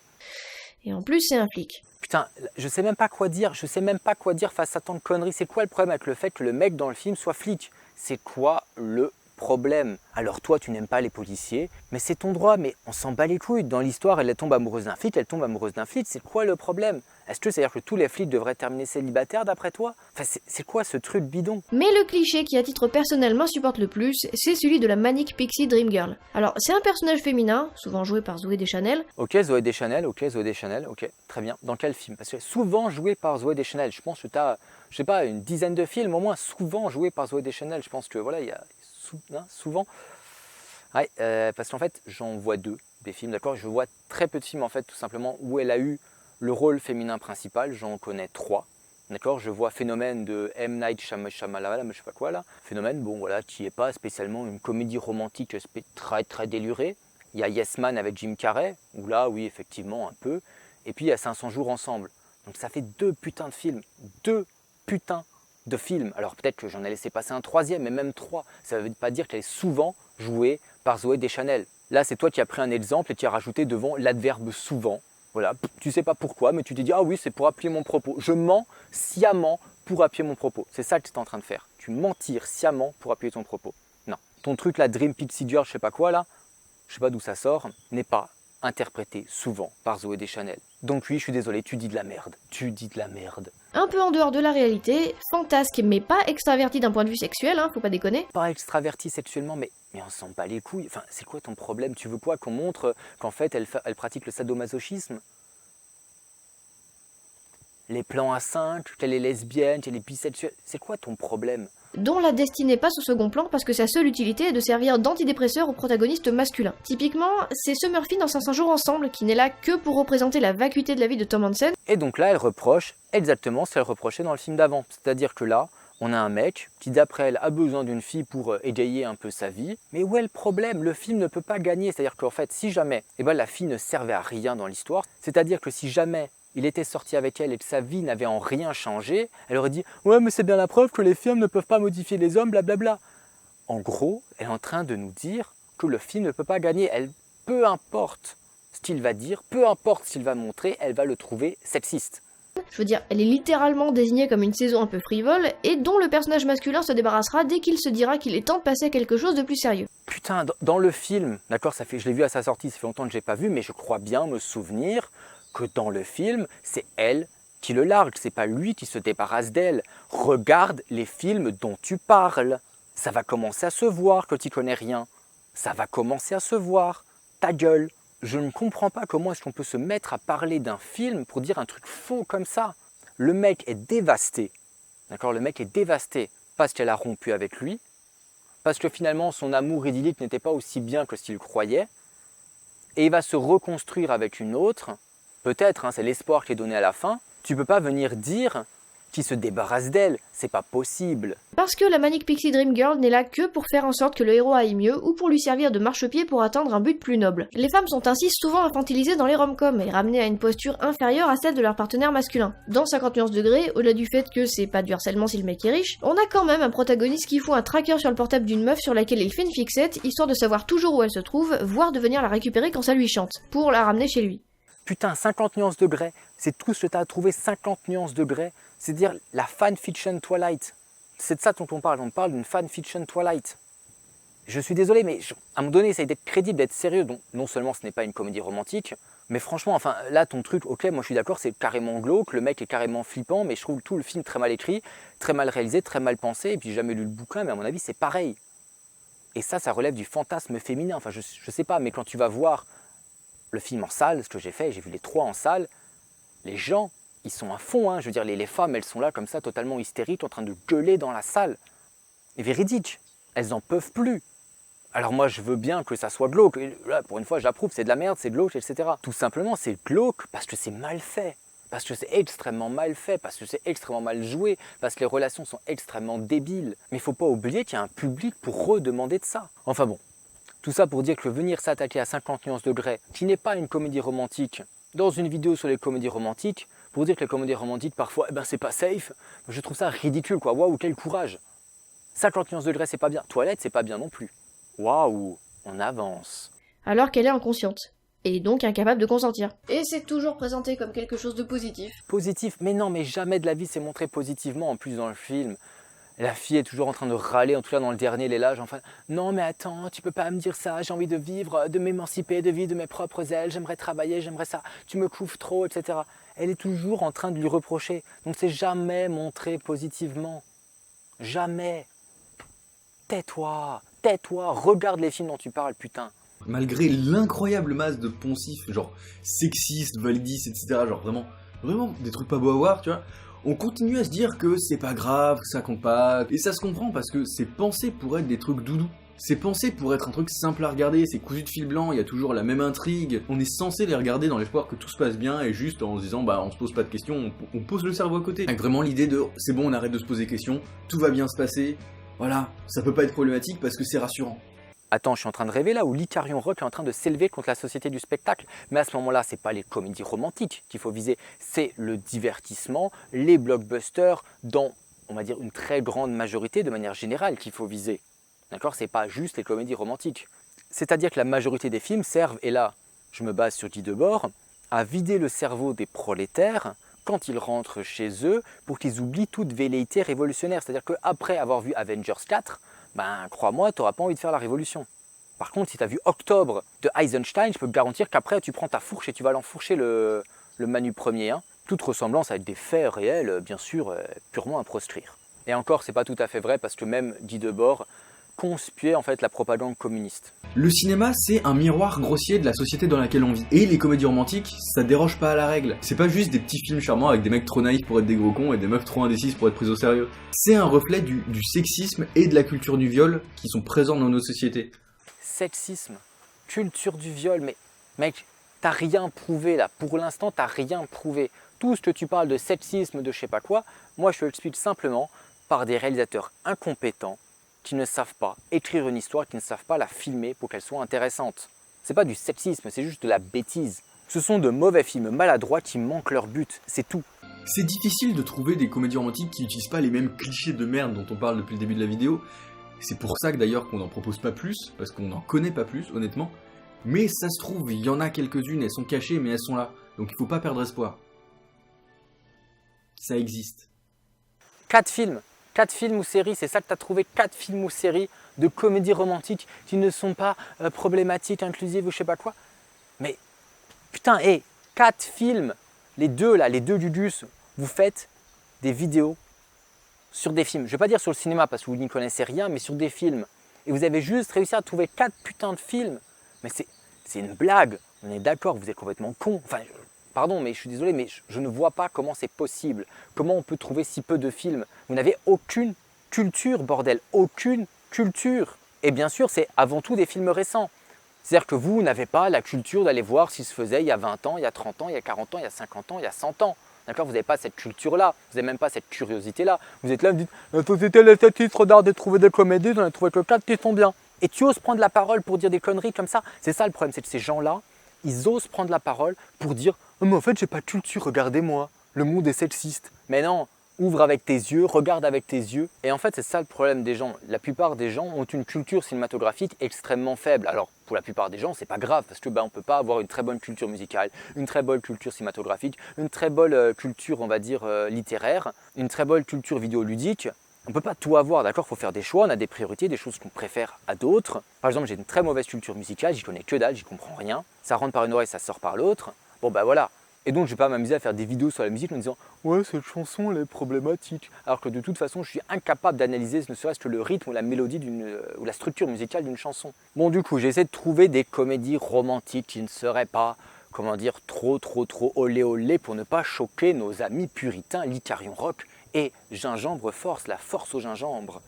D: Et en plus, c'est un flic.
A: Putain, je sais même pas quoi dire. Je sais même pas quoi dire face à tant de conneries. C'est quoi le problème avec le fait que le mec dans le film soit flic? C'est quoi le problème? Alors toi, tu n'aimes pas les policiers, mais c'est ton droit, mais on s'en bat les couilles. Dans l'histoire, elle tombe amoureuse d'un flic, elle tombe amoureuse d'un flic, c'est quoi le problème? Est-ce que c'est-à-dire que tous les flics devraient terminer célibataires d'après toi? Enfin, c'est quoi ce truc bidon?
D: Mais le cliché qui à titre personnel m'insupporte le plus, c'est celui de la Manic Pixie Dream Girl. Alors, c'est un personnage féminin, souvent joué par Zooey Deschanel.
A: Ok, Zooey Deschanel, ok, très bien. Dans quel film? Parce que souvent joué par Zooey Deschanel, je pense que tu as, je sais pas, une dizaine de films au moins souvent joués par Zooey Deschanel. Je pense que voilà, il y a souvent. Ouais, parce qu'en fait, j'en vois deux des films, d'accord? Je vois très peu de films en fait, tout simplement, où elle a eu le rôle féminin principal. J'en connais 3. D'accord, je vois Phénomène de M. Night Shyamalan, je sais pas quoi là. Phénomène, bon voilà, qui n'est pas spécialement une comédie romantique très délurée. Il y a Yes Man avec Jim Carrey, où là, oui, effectivement, un peu. Et puis il y a 500 jours ensemble. Donc ça fait 2 putains de films. 2 putains de films. Alors peut-être que j'en ai laissé passer un 3e, mais même 3. Ça ne veut pas dire qu'elle est souvent jouée par Zooey Deschanel. Là, c'est toi qui as pris un exemple et qui as rajouté devant l'adverbe souvent. Voilà, tu sais pas pourquoi, mais tu t'es dit « Ah oui, c'est pour appuyer mon propos ». Je mens sciemment pour appuyer mon propos. C'est ça que tu es en train de faire. Tu mentir sciemment pour appuyer ton propos. Non. Ton truc, la Dream Pixie Girl, je sais pas quoi là, je sais pas d'où ça sort, n'est pas interprété souvent par Zooey Deschanel. Donc oui, je suis désolé, tu dis de la merde. Tu dis de la merde.
D: Un peu en dehors de la réalité, fantasque mais pas extraverti d'un point de vue sexuel, faut pas déconner.
A: Pas extraverti sexuellement, mais on s'en bat les couilles. Enfin, c'est quoi ton problème? Tu veux quoi? Qu'on montre qu'en fait, elle pratique le sadomasochisme? Les plans à 5, qu'elle est lesbienne, qu'elle est bisexuelle, c'est quoi ton problème?
D: Dont la destinée passe au second plan parce que sa seule utilité est de servir d'antidépresseur au protagoniste masculin. Typiquement, c'est Summer Finn dans 500 jours ensemble qui n'est là que pour représenter la vacuité de la vie de Tom Hansen.
A: Et donc là, elle reproche exactement ce qu'elle reprochait dans le film d'avant. C'est-à-dire que là, on a un mec qui, d'après elle, a besoin d'une fille pour égayer un peu sa vie. Mais où est le problème? Le film ne peut pas gagner. C'est-à-dire qu'en fait, si jamais la fille ne servait à rien dans l'histoire, c'est-à-dire que si jamais il était sorti avec elle et que sa vie n'avait en rien changé, elle aurait dit « Ouais, mais c'est bien la preuve que les femmes ne peuvent pas modifier les hommes, blablabla. » En gros, elle est en train de nous dire que le film ne peut pas gagner. Peu importe ce qu'il va dire, peu importe ce qu'il va montrer, elle va le trouver sexiste.
D: Je veux dire, elle est littéralement désignée comme une saison un peu frivole, et dont le personnage masculin se débarrassera dès qu'il se dira qu'il est temps de passer à quelque chose de plus sérieux.
A: Putain, dans le film, d'accord, je l'ai vu à sa sortie, ça fait longtemps que je l'ai pas vu, mais je crois bien me souvenir que dans le film, c'est elle qui le largue, c'est pas lui qui se débarrasse d'elle. Regarde les films dont tu parles. Ça va commencer à se voir que tu connais rien. Ça va commencer à se voir. Ta gueule. Je ne comprends pas comment est-ce qu'on peut se mettre à parler d'un film pour dire un truc faux comme ça. Le mec est dévasté. D'accord, le mec est dévasté parce qu'elle a rompu avec lui, parce que finalement son amour idyllique n'était pas aussi bien que ce qu'il croyait, et il va se reconstruire avec une autre. Peut-être, c'est l'espoir qui est donné à la fin. Tu ne peux pas venir dire qui se débarrasse d'elle. C'est pas possible.
D: Parce que la Manic Pixie Dream Girl n'est là que pour faire en sorte que le héros aille mieux ou pour lui servir de marchepied pour atteindre un but plus noble. Les femmes sont ainsi souvent infantilisées dans les rom-coms et ramenées à une posture inférieure à celle de leur partenaire masculin. Dans 50 nuances degrés, au-delà du fait que c'est pas du harcèlement si le mec est riche, on a quand même un protagoniste qui fout un tracker sur le portable d'une meuf sur laquelle il fait une fixette, histoire de savoir toujours où elle se trouve, voire de venir la récupérer quand ça lui chante, pour la ramener chez lui.
A: Putain, 50 nuances degrés, c'est tout ce que tu as trouvé, 50 nuances degrés. C'est-à-dire la fanfiction Twilight. C'est de ça dont on parle d'une fanfiction Twilight. Je suis désolé, mais à un moment donné, essaye d'être crédible, d'être sérieux. Donc, non seulement ce n'est pas une comédie romantique, mais franchement, enfin, là, ton truc, ok, moi je suis d'accord, c'est carrément glauque, le mec est carrément flippant, mais je trouve tout le film très mal écrit, très mal réalisé, très mal pensé, et puis j'ai jamais lu le bouquin, mais à mon avis, c'est pareil. Et ça relève du fantasme féminin. Enfin, je sais pas, mais quand tu vas voir le film en salle, ce que j'ai fait, j'ai vu les 3 en salle, les gens, ils sont à fond, hein. Je veux dire, les femmes, elles sont là comme ça, totalement hystériques, en train de gueuler dans la salle. Et véridique, elles en peuvent plus. Alors moi, je veux bien que ça soit glauque. Et là, pour une fois, j'approuve, c'est de la merde, c'est glauque, etc. Tout simplement, c'est glauque parce que c'est mal fait. Parce que c'est extrêmement mal fait, parce que c'est extrêmement mal joué, parce que les relations sont extrêmement débiles. Mais il ne faut pas oublier qu'il y a un public pour redemander de ça. Enfin bon, tout ça pour dire que venir s'attaquer à 50 nuances degrés, qui n'est pas une comédie romantique, dans une vidéo sur les comédies romantiques, pour dire que les comédies romantiques, parfois, c'est pas safe, je trouve ça ridicule, quoi. Waouh, quel courage. 50 nuances degrés, c'est pas bien. Toilette, c'est pas bien non plus. Waouh, on avance.
D: Alors qu'elle est inconsciente, et donc incapable de consentir. Et c'est toujours présenté comme quelque chose de positif.
A: Positif, mais non, mais jamais de la vie c'est montré positivement en plus dans le film. La fille est toujours en train de râler, en tout cas dans le dernier, elle est là, enfin, non mais attends, tu peux pas me dire ça, j'ai envie de vivre, de m'émanciper, de vivre de mes propres ailes, j'aimerais travailler, j'aimerais ça, tu me couves trop, etc. Elle est toujours en train de lui reprocher, donc c'est jamais montré positivement. Jamais. Tais-toi, regarde les films dont tu parles, putain.
B: Malgré l'incroyable masse de poncifs, genre sexistes, validistes, etc., genre vraiment des trucs pas beaux à voir, tu vois, on continue à se dire que c'est pas grave, que ça compte pas, et ça se comprend parce que c'est pensé pour être des trucs doudous. C'est pensé pour être un truc simple à regarder, c'est cousu de fil blanc, il y a toujours la même intrigue. On est censé les regarder dans l'espoir que tout se passe bien et juste en se disant on se pose pas de questions, on pose le cerveau à côté. Avec vraiment l'idée de c'est bon, on arrête de se poser des questions, tout va bien se passer, voilà, ça peut pas être problématique parce que c'est rassurant.
A: Attends, je suis en train de rêver là où l'Icarion Rock est en train de s'élever contre la société du spectacle. Mais à ce moment-là, c'est pas les comédies romantiques qu'il faut viser, c'est le divertissement, les blockbusters, dans, on va dire, une très grande majorité de manière générale qu'il faut viser. D'accord ? C'est pas juste les comédies romantiques. C'est-à-dire que la majorité des films servent, et là, je me base sur Guy Debord, à vider le cerveau des prolétaires quand ils rentrent chez eux pour qu'ils oublient toute velléité révolutionnaire. C'est-à-dire qu'après avoir vu Avengers 4, crois-moi, tu n'auras pas envie de faire la révolution. Par contre, si tu as vu Octobre de Eisenstein, je peux te garantir qu'après, tu prends ta fourche et tu vas l'enfourcher le Manu premier. Hein. Toute ressemblance avec des faits réels, bien sûr, purement à proscrire. Et encore, c'est pas tout à fait vrai parce que même Guy Debord conspuait en fait la propagande communiste.
B: Le cinéma, c'est un miroir grossier de la société dans laquelle on vit. Et les comédies romantiques, ça déroge pas à la règle. C'est pas juste des petits films charmants avec des mecs trop naïfs pour être des gros cons et des meufs trop indécises pour être prises au sérieux. C'est un reflet du sexisme et de la culture du viol qui sont présents dans nos sociétés.
A: Sexisme, culture du viol, mais mec, t'as rien prouvé là. Pour l'instant, t'as rien prouvé. Tout ce que tu parles de sexisme, de je sais pas quoi, moi je te l'explique simplement par des réalisateurs incompétents qui ne savent pas écrire une histoire, qui ne savent pas la filmer pour qu'elle soit intéressante. C'est pas du sexisme, c'est juste de la bêtise. Ce sont de mauvais films maladroits qui manquent leur but, c'est tout.
B: C'est difficile de trouver des comédies romantiques qui n'utilisent pas les mêmes clichés de merde dont on parle depuis le début de la vidéo. C'est pour ça que d'ailleurs qu'on n'en propose pas plus, parce qu'on n'en connaît pas plus, honnêtement. Mais ça se trouve, il y en a quelques-unes, elles sont cachées, mais elles sont là. Donc il faut pas perdre espoir. Ça existe.
A: 4 films ou séries, c'est ça que tu as trouvé, 4 films ou séries de comédies romantiques qui ne sont pas problématiques, inclusives ou je sais pas quoi. Mais putain, 4 films, les deux Gugus, vous faites des vidéos sur des films. Je vais pas dire sur le cinéma parce que vous n'y connaissez rien, mais sur des films. Et vous avez juste réussi à trouver 4 putains de films. Mais c'est une blague, on est d'accord, vous êtes complètement con. Enfin, pardon, mais je suis désolé, mais je ne vois pas comment c'est possible. Comment on peut trouver si peu de films? Vous n'avez aucune culture, bordel, aucune culture. Et bien sûr, c'est avant tout des films récents. C'est-à-dire que vous n'avez pas la culture d'aller voir ce qui se faisait il y a 20 ans, il y a 30 ans, il y a 40 ans, il y a 50 ans, il y a 100 ans. D'accord, vous n'avez pas cette culture-là, vous n'avez même pas cette curiosité-là. Vous êtes là, vous dites la société les sexistes, regarde de trouver des comédies, j'en ai trouvé que 4 qui sont bien. Et tu oses prendre la parole pour dire des conneries comme ça. C'est ça le problème, c'est que ces gens-là, ils osent prendre la parole pour dire oh, mais en fait, j'ai pas de culture, regardez-moi, le monde est sexiste. Mais non, ouvre avec tes yeux, regarde avec tes yeux. Et en fait, c'est ça le problème des gens. La plupart des gens ont une culture cinématographique extrêmement faible. Alors, pour la plupart des gens, c'est pas grave parce que on peut pas avoir une très bonne culture musicale, une très bonne culture cinématographique, une très bonne culture, on va dire, littéraire, une très bonne culture vidéoludique. On ne peut pas tout avoir, d'accord? Il faut faire des choix, on a des priorités, des choses qu'on préfère à d'autres. Par exemple, j'ai une très mauvaise culture musicale, j'y connais que dalle, j'y comprends rien. Ça rentre par une oreille, ça sort par l'autre. Bon, bah voilà. Et donc, je ne vais pas m'amuser à faire des vidéos sur la musique en disant « Ouais, cette chanson, elle est problématique ». Alors que de toute façon, je suis incapable d'analyser ne serait-ce que le rythme ou la mélodie ou la structure musicale d'une chanson. Bon, du coup, j'essaie de trouver des comédies romantiques qui ne seraient pas, comment dire, trop olé olé pour ne pas choquer nos amis puritains Licarion Rock et Gingembre Force, la force au gingembre.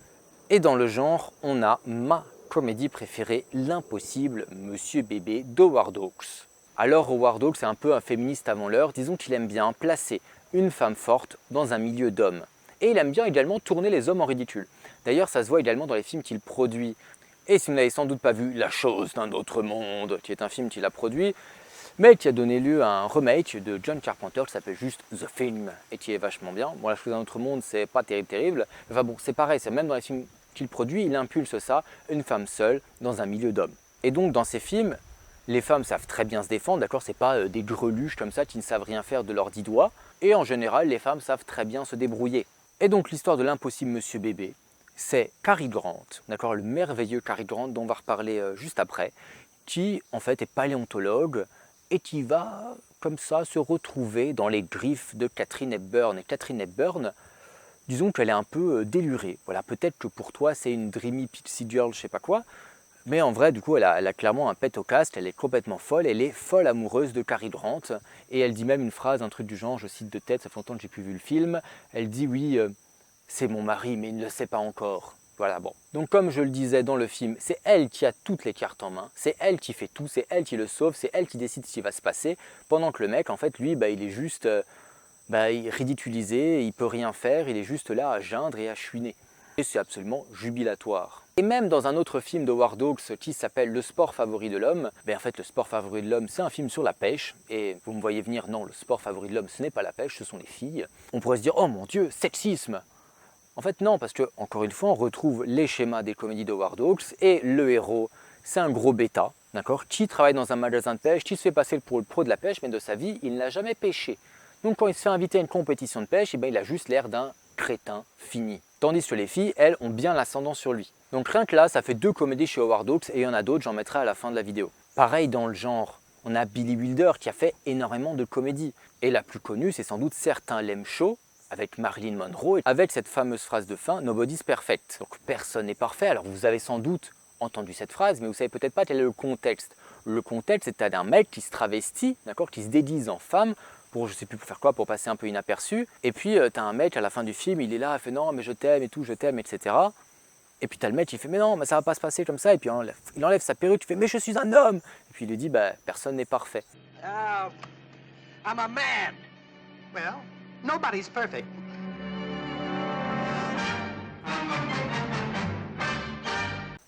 A: Et dans le genre, on a ma comédie préférée, L'Impossible, Monsieur Bébé d'Howard Hawks. Alors Howard Hawks est un peu un féministe avant l'heure, disons qu'il aime bien placer une femme forte dans un milieu d'hommes. Et il aime bien également tourner les hommes en ridicule. D'ailleurs, ça se voit également dans les films qu'il produit. Et si vous n'avez sans doute pas vu La chose d'un autre monde, qui est un film qu'il a produit, mais qui a donné lieu à un remake de John Carpenter qui s'appelle juste The Film et qui est vachement bien. Bon, La chose d'un autre monde, c'est pas terrible. Enfin bon, c'est pareil, c'est même dans les films qu'il produit, il impulse ça, une femme seule dans un milieu d'hommes. Et donc dans ces films, les femmes savent très bien se défendre, d'accord? C'est pas des greluches comme ça qui ne savent rien faire de leurs 10 doigts. Et en général, les femmes savent très bien se débrouiller. Et donc l'histoire de l'impossible Monsieur Bébé, c'est Cary Grant, d'accord? Le merveilleux Cary Grant dont on va reparler juste après, qui en fait est paléontologue et qui va comme ça se retrouver dans les griffes de Katharine Hepburn. Et Katharine Hepburn, disons qu'elle est un peu délurée. Voilà, peut-être que pour toi c'est une dreamy pixie girl, je sais pas quoi. Mais en vrai, du coup, elle a clairement un pet au casque, elle est complètement folle, elle est folle amoureuse de Cary Grant. Et elle dit même une phrase, un truc du genre, je cite de tête, ça fait longtemps que j'ai plus vu le film, elle dit oui, c'est mon mari, mais il ne le sait pas encore. Voilà, bon. Donc comme je le disais dans le film, c'est elle qui a toutes les cartes en main, c'est elle qui fait tout, c'est elle qui le sauve, c'est elle qui décide ce qui va se passer, pendant que le mec, en fait, lui, il est juste ridiculisé, il peut rien faire, il est juste là à geindre et à chouiner. Et c'est absolument jubilatoire. Et même dans un autre film de Howard Hawks qui s'appelle Le sport favori de l'homme, en fait le sport favori de l'homme c'est un film sur la pêche, et vous me voyez venir, non, le sport favori de l'homme ce n'est pas la pêche, ce sont les filles. On pourrait se dire, oh mon Dieu, sexisme! En fait non, parce que encore une fois on retrouve les schémas des comédies de Howard Hawks, et le héros c'est un gros bêta, d'accord, qui travaille dans un magasin de pêche, qui se fait passer pour le pro de la pêche, mais de sa vie il n'a jamais pêché. Donc quand il se fait inviter à une compétition de pêche, il a juste l'air d'un crétin fini. Tandis que les filles, elles, ont bien l'ascendant sur lui. Donc rien que là, ça fait 2 comédies chez Howard Hawks et il y en a d'autres, j'en mettrai à la fin de la vidéo. Pareil dans le genre, on a Billy Wilder qui a fait énormément de comédies. Et la plus connue, c'est sans doute Certains l'aiment chaud, avec Marilyn Monroe, avec cette fameuse phrase de fin, Nobody's perfect. Donc personne n'est parfait, alors vous avez sans doute entendu cette phrase, mais vous savez peut-être pas quel est le contexte. Le contexte, c'est un mec qui se travestit, d'accord, qui se déguise en femme, pour je sais plus pour faire quoi, pour passer un peu inaperçu. Et puis tu as un mec à la fin du film, il est là, il fait non mais je t'aime et tout, je t'aime, etc. Et puis tu as le mec qui fait mais non, mais ça va pas se passer comme ça. Et puis il enlève sa perruque, il fait mais je suis un homme. Et puis il lui dit personne n'est parfait.
I: I'm a man. Well, nobody's perfect.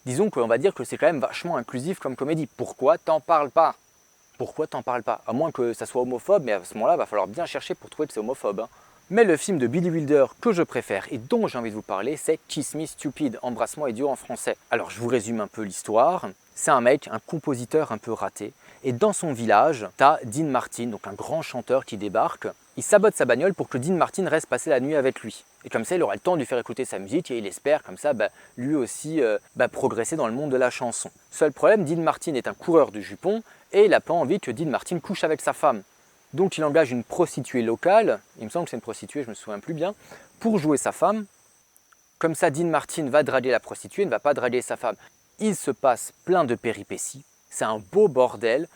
A: Disons qu'on va dire que c'est quand même vachement inclusif comme comédie. Pourquoi t'en parles pas? Pourquoi t'en parles pas? À moins que ça soit homophobe, mais à ce moment-là, il va falloir bien chercher pour trouver que c'est homophobe. Mais le film de Billy Wilder que je préfère et dont j'ai envie de vous parler, c'est Kiss Me Stupid, Embrasse-moi idiot en français. Alors je vous résume un peu l'histoire. C'est un mec, un compositeur un peu raté. Et dans son village, t'as Dean Martin, donc un grand chanteur qui débarque. Il sabote sa bagnole pour que Dean Martin reste passer la nuit avec lui. Et comme ça, il aura le temps de lui faire écouter sa musique et il espère comme ça lui aussi progresser dans le monde de la chanson. Seul problème, Dean Martin est un coureur de jupons et il n'a pas envie que Dean Martin couche avec sa femme. Donc il engage une prostituée locale, il me semble que c'est une prostituée, je ne me souviens plus bien, pour jouer sa femme. Comme ça, Dean Martin va draguer la prostituée, ne va pas draguer sa femme. Il se passe plein de péripéties, c'est un beau bordel.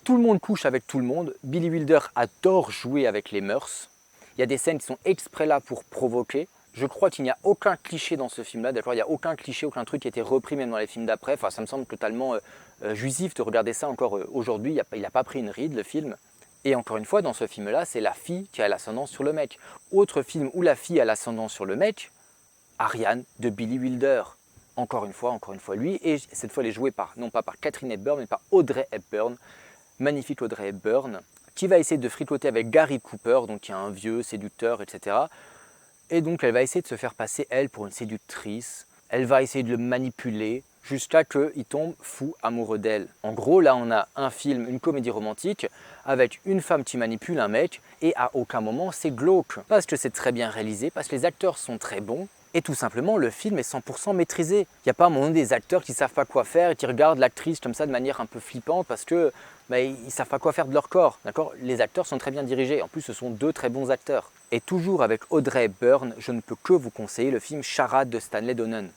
A: Tout le monde couche avec tout le monde. Billy Wilder adore jouer avec les mœurs. Il y a des scènes qui sont exprès là pour provoquer. Je crois qu'il n'y a aucun cliché dans ce film-là, d'accord? Il n'y a aucun cliché, aucun truc qui a été repris même dans les films d'après. Enfin, ça me semble totalement jouissif de regarder ça encore aujourd'hui. Il n'a pas pris une ride, le film. Et encore une fois, dans ce film-là, c'est la fille qui a l'ascendant sur le mec. Autre film où la fille a l'ascendant sur le mec, Ariane de Billy Wilder. Encore une fois lui, et cette fois elle est jouée par, non pas par Katharine Hepburn, mais par Audrey Hepburn, magnifique Audrey Hepburn, qui va essayer de fricoter avec Gary Cooper, donc qui est un vieux séducteur, etc. Et donc elle va essayer de se faire passer, elle, pour une séductrice. Elle va essayer de le manipuler, jusqu'à qu'il tombe fou amoureux d'elle. En gros, là on a un film, une comédie romantique, avec une femme qui manipule un mec, et à aucun moment c'est glauque. Parce que c'est très bien réalisé, parce que les acteurs sont très bons, et tout simplement, le film est 100% maîtrisé. Il n'y a pas à un moment des acteurs qui ne savent pas quoi faire et qui regardent l'actrice comme ça de manière un peu flippante parce que ils ne savent pas quoi faire de leur corps. Les acteurs sont très bien dirigés. En plus, ce sont deux très bons acteurs. Et toujours avec Audrey Hepburn, je ne peux que vous conseiller le film Charade de Stanley Donen.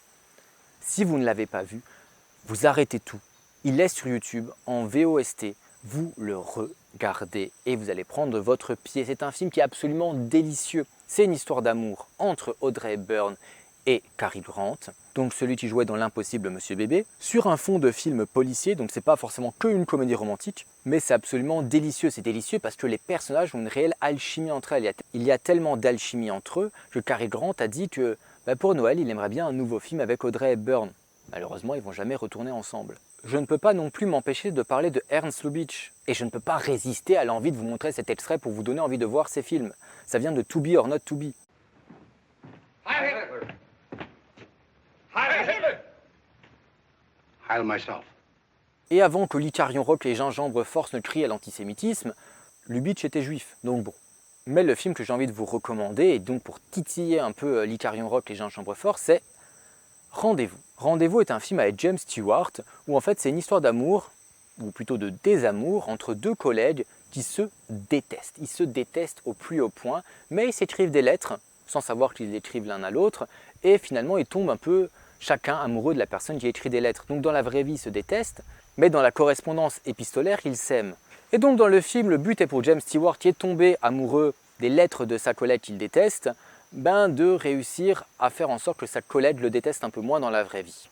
A: Si vous ne l'avez pas vu, vous arrêtez tout. Il est sur YouTube en VOST. Vous le regardez et vous allez prendre votre pied. C'est un film qui est absolument délicieux. C'est une histoire d'amour entre Audrey Hepburn et Cary Grant, donc celui qui jouait dans L'Impossible Monsieur Bébé, sur un fond de film policier, donc c'est pas forcément que une comédie romantique, mais c'est absolument délicieux. C'est délicieux parce que les personnages ont une réelle alchimie entre elles. Il y a tellement d'alchimie entre eux que Cary Grant a dit que pour Noël, il aimerait bien un nouveau film avec Audrey Hepburn. Malheureusement, ils vont jamais retourner ensemble. Je ne peux pas non plus m'empêcher de parler de Ernst Lubitsch. Et je ne peux pas résister à l'envie de vous montrer cet extrait pour vous donner envie de voir ces films. Ça vient de To Be or Not To Be.
I: Heil Hitler! Heil Hitler! Heil myself.
A: Et avant que l'Icarion Rock et Gingembre Force ne crient à l'antisémitisme, Lubitsch était juif, donc bon. Mais le film que j'ai envie de vous recommander, et donc pour titiller un peu l'Icarion Rock et Gingembre Force, c'est Rendez-vous. Rendez-vous est un film avec James Stewart, où en fait c'est une histoire d'amour, ou plutôt de désamour, entre deux collègues qui se détestent. Ils se détestent au plus haut point, mais ils s'écrivent des lettres, sans savoir qu'ils écrivent l'un à l'autre, et finalement ils tombent un peu chacun amoureux de la personne qui a écrit des lettres. Donc dans la vraie vie ils se détestent, mais dans la correspondance épistolaire ils s'aiment. Et donc dans le film, le but est pour James Stewart, qui est tombé amoureux des lettres de sa collègue qu'il déteste, de réussir à faire en sorte que sa collègue le déteste un peu moins dans la vraie vie.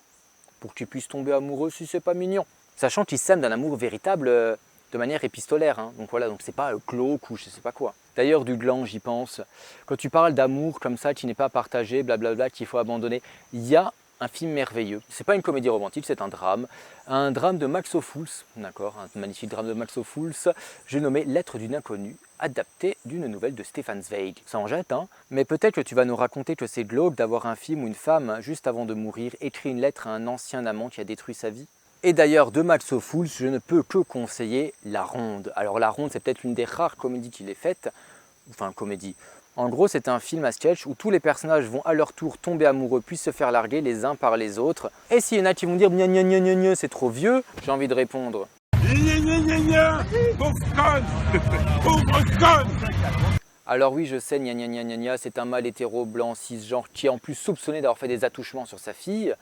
A: Pour qu'il puisse tomber amoureux si c'est pas mignon. Sachant qu'ils s'aiment d'un amour véritable de manière épistolaire. Donc voilà, donc c'est pas glauque ou je sais pas quoi. D'ailleurs, du gland, j'y pense. Quand tu parles d'amour comme ça, qui n'est pas partagé, blablabla, qu'il faut abandonner, il y a un film merveilleux. C'est pas une comédie romantique, c'est un drame. Un drame de Max Ophuls, d'accord, un magnifique drame de Max Ophuls. J'ai nommé Lettre d'une inconnue, adapté d'une nouvelle de Stefan Zweig. Ça en jette, hein, mais peut-être que tu vas nous raconter que c'est glauque d'avoir un film où une femme, juste avant de mourir, écrit une lettre à un ancien amant qui a détruit sa vie. Et d'ailleurs, de Max Ophuls, je ne peux que conseiller La Ronde. Alors La Ronde, c'est peut-être l'une des rares comédies qu'il ait faites. Enfin, comédie. En gros, c'est un film à sketch où tous les personnages vont à leur tour tomber amoureux puis se faire larguer les uns par les autres. Et s'il y en a qui vont dire « Gna gna gna gna gna, c'est trop vieux », j'ai envie de répondre alors oui, je sais, gna gna gna gna gna, c'est un mâle hétéro blanc cisgenre qui est en plus soupçonné d'avoir fait des attouchements sur sa fille.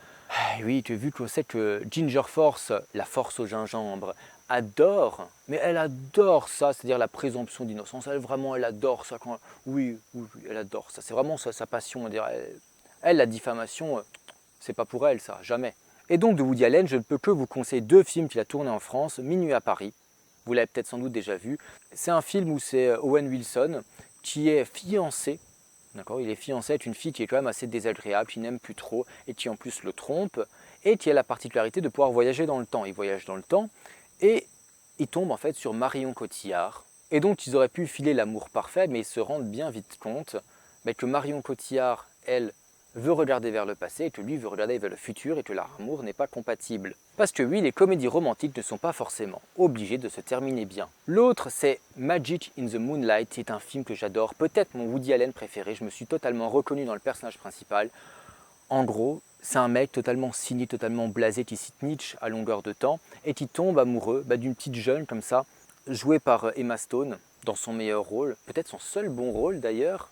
A: Oui, tu as vu que c'est que Ginger Force, la force au gingembre, adore, mais elle adore ça, c'est-à-dire la présomption d'innocence. Elle adore ça. Oui, elle adore ça. C'est vraiment sa passion. Elle, la diffamation, c'est pas pour elle, ça, jamais. Et donc de Woody Allen, je ne peux que vous conseiller deux films qu'il a tournés en France, Minuit à Paris. Vous l'avez peut-être sans doute déjà vu. C'est un film où c'est Owen Wilson qui est fiancé. D'accord, il est fiancé avec une fille qui est quand même assez désagréable, qui n'aime plus trop et qui en plus le trompe et qui a la particularité de pouvoir voyager dans le temps. Il voyage dans le temps et il tombe en fait sur Marion Cotillard. Et donc ils auraient pu filer l'amour parfait, mais ils se rendent bien vite compte que Marion Cotillard, elle, veut regarder vers le passé et que lui veut regarder vers le futur et que leur amour n'est pas compatible. Parce que oui, les comédies romantiques ne sont pas forcément obligées de se terminer bien. L'autre, c'est Magic in the Moonlight, qui est un film que j'adore, peut-être mon Woody Allen préféré, je me suis totalement reconnu dans le personnage principal. En gros, c'est un mec totalement cynique, totalement blasé, qui cite Nietzsche à longueur de temps et qui tombe amoureux d'une petite jeune comme ça, jouée par Emma Stone, dans son meilleur rôle, peut-être son seul bon rôle d'ailleurs,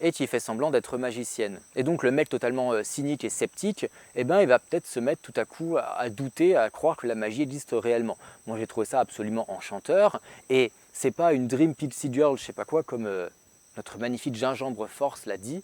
A: et qui fait semblant d'être magicienne. Et donc le mec totalement cynique et sceptique, il va peut-être se mettre tout à coup à douter, à croire que la magie existe réellement. Moi j'ai trouvé ça absolument enchanteur, et c'est pas une Dream Pixie Girl, je sais pas quoi, comme notre magnifique Gingembre Force l'a dit,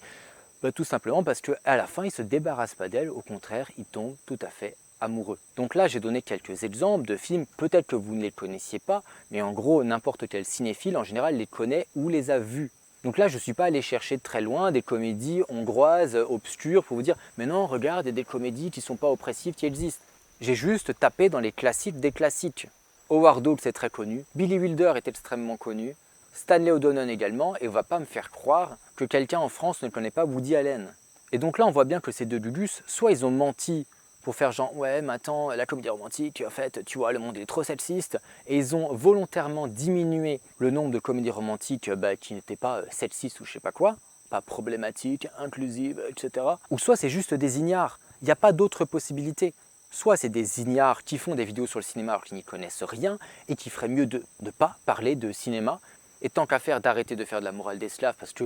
A: tout simplement parce qu'à la fin il se débarrasse pas d'elle, au contraire il tombe tout à fait amoureux. Donc là, j'ai donné quelques exemples de films, peut-être que vous ne les connaissiez pas, mais en gros, n'importe quel cinéphile, en général, les connaît ou les a vus. Donc là, je ne suis pas allé chercher de très loin des comédies hongroises, obscures, pour vous dire « Mais non, regarde, il y a des comédies qui ne sont pas oppressives, qui existent. » J'ai juste tapé dans les classiques des classiques. Howard Hawks est très connu, Billy Wilder est extrêmement connu, Stanley O'Donovan également, et on ne va pas me faire croire que quelqu'un en France ne connaît pas Woody Allen. Et donc là, on voit bien que ces deux Gugus, soit ils ont menti pour faire genre « Ouais, mais attends, la comédie romantique, en fait, tu vois, le monde est trop sexiste », et ils ont volontairement diminué le nombre de comédies romantiques qui n'étaient pas sexistes ou je sais pas quoi, pas problématiques, inclusives, etc. Ou soit c'est juste des ignares, il n'y a pas d'autre possibilité. Soit c'est des ignares qui font des vidéos sur le cinéma alors qu'ils n'y connaissent rien et qui feraient mieux de ne pas parler de cinéma, et tant qu'à faire d'arrêter de faire de la morale d'esclave parce que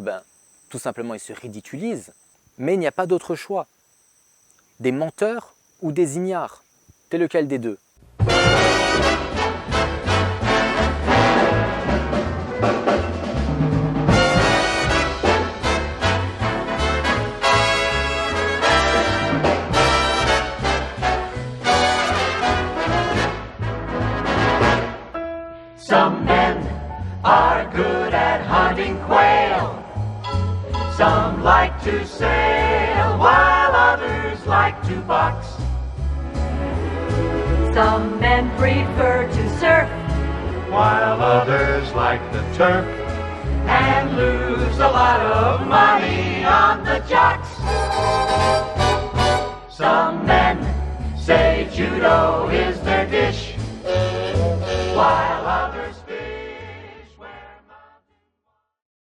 A: tout simplement ils se ridiculisent, mais il n'y a pas d'autre choix. Des menteurs ou des ignares, t'es lequel des deux?
J: Some men are good at hunting quail. Some like to sail, while others like to box.
K: Some men prefer to surf,
J: While others like the turf and lose a lot of money on the jocks. Some men say judo is